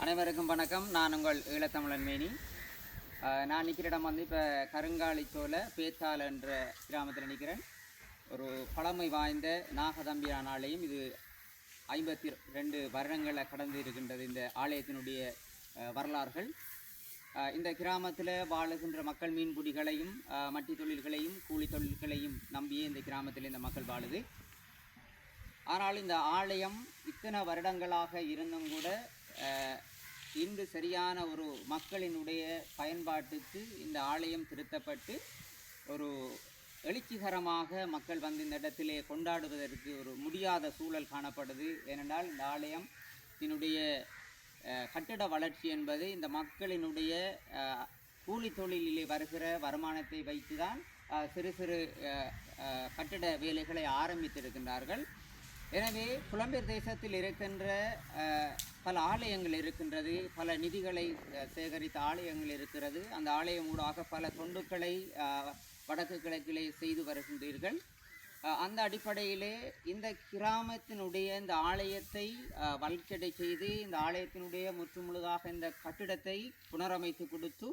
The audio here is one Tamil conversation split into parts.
அனைவருக்கும் வணக்கம். நான் உங்கள் ஈழத்தமிழன் மேனி. நான் நிற்கிற இடம் வந்து இப்போ கருங்காலிச்சோலை பேத்தால் என்ற கிராமத்தில் நிற்கிறேன். ஒரு பழமை வாய்ந்த நாகதம்பிரான் ஆலயம். இது 52 வருடங்களை கடந்து இருக்கின்றது இந்த ஆலயத்தினுடைய வரலாறுகள். இந்த கிராமத்தில் வாழுகின்ற மக்கள் மீன்பிடிகளையும் மட்டி தொழில்களையும் கூலி தொழில்களையும் நம்பியே இந்த கிராமத்தில் இந்த மக்கள் வாழுது. ஆனால் இந்த ஆலயம் இத்தனை வருடங்களாக இருந்தும் கூட இன்று சரியான ஒரு மக்களினுடைய பயன்பாட்டுக்கு இந்த ஆலயம் திருத்தப்பட்டு ஒரு எழுச்சிகரமாக மக்கள் வந்து இந்த இடத்திலே கொண்டாடுவதற்கு ஒரு முடியாத சூழல் காணப்படுது. ஏனென்றால் இந்த ஆலயத்தினுடைய கட்டிட வளர்ச்சி என்பது இந்த மக்களினுடைய கூலி தொழிலிலே வருகிற வருமானத்தை வைத்து தான் சிறு சிறு கட்டிட வேலைகளை ஆரம்பித்திருக்கின்றார்கள். எனவே புலம்பெயர் தேசத்தில் இருக்கின்ற பல ஆலயங்கள் இருக்கின்றது, பல நிதிகளை சேகரித்த ஆலயங்கள் இருக்கிறது. அந்த ஆலயம் ஊடாக பல தொண்டுக்களை வடக்கு கிழக்கிலே செய்து வருகின்றீர்கள். அந்த அடிப்படையிலே இந்த கிராமத்தினுடைய இந்த ஆலயத்தை வளர்ச்சியடை செய்து இந்த ஆலயத்தினுடைய முற்றுமுழுதாக இந்த கட்டிடத்தை புனரமைத்து கொடுத்து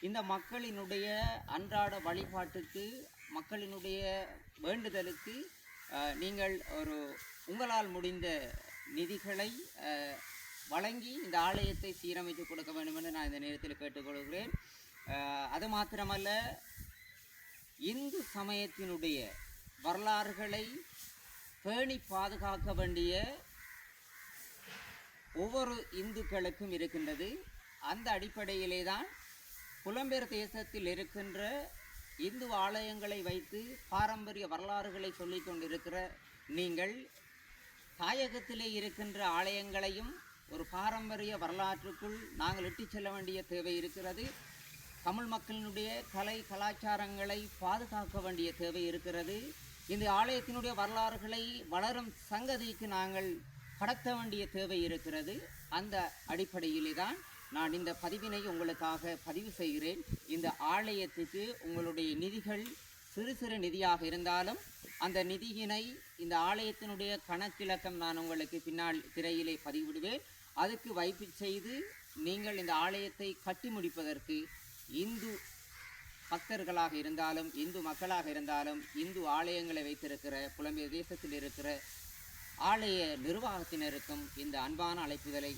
இந்த மக்களினுடைய அன்றாட வழிபாட்டுக்கு மக்களினுடைய வேண்டுதலுக்கு நீங்கள் உங்களால் முடிந்த நிதிகளை வழங்கி இந்த ஆலயத்தை சீரமைத்து கொடுக்க வேண்டும் என்று நான் இந்த நேரத்தில் கேட்டுக்கொள்கிறேன். அது மாத்திரமல்ல, இந்து சமயத்தினுடைய வரலாறுகளை பேணி பாதுகாக்க வேண்டிய ஒவ்வொரு இந்துக்களுக்கும் இருக்கின்றது. அந்த அடிப்படையிலே தான் புலம்பெயர் தேசத்தில் இருக்கின்ற இந்து ஆலயங்களை வைத்து பாரம்பரிய வரலாறுகளை சொல்லி கொண்டிருக்கிற நீங்கள் தாயகத்திலே இருக்கின்ற ஆலயங்களையும் ஒரு பாரம்பரிய வரலாற்றுக்குள் நாங்கள் இட்டு செல்ல வேண்டிய தேவை இருக்கிறது. தமிழ் மக்களினுடைய கலை கலாச்சாரங்களை பாதுகாக்க வேண்டிய தேவை இருக்கிறது. இந்த ஆலயத்தினுடைய வரலாறுகளை வளரும் சங்கதிக்கு நாங்கள் கடத்த வேண்டிய தேவை இருக்கிறது. அந்த அடிப்படையிலே தான் நான் இந்த பதிவினை உங்களுக்காக பதிவு செய்கிறேன். இந்த ஆலயத்துக்கு உங்களுடைய நிதிகள் சிறு சிறு நிதியாக இருந்தாலும் அந்த நிதியினை இந்த ஆலயத்தினுடைய கணக்கிலக்கம் நான் உங்களுக்கு பின்னால் திரையிலே பதிவிடுவேன். அதுக்கு வைப்பு செய்து நீங்கள் இந்த ஆலயத்தை கட்டி முடிப்பதற்கு இந்து பக்தர்களாக இருந்தாலும் இந்து மக்களாக இருந்தாலும் இந்து ஆலயங்களை வைத்திருக்கிற புலம்பெயர் தேசத்தில் இருக்கிற ஆலய நிர்வாகத்தினருக்கும் இந்த அன்பான அழைப்புதலை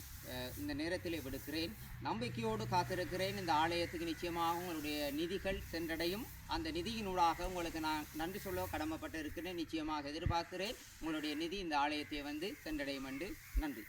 இந்த நேரத்தில் விடுக்கிறேன். நம்பிக்கையோடு காத்திருக்கிறேன். இந்த ஆலயத்துக்கு நிச்சயமாக உங்களுடைய நிதிகள் சென்றடையும். அந்த நிதியினூடாக உங்களுக்கு நான் நன்றி சொல்ல கடமைப்பட்டு இருக்கிறேன். நிச்சயமாக எதிர்பார்க்கிறேன் உங்களுடைய நிதி இந்த ஆலயத்தை வந்து சென்றடையும் என்று. நன்றி.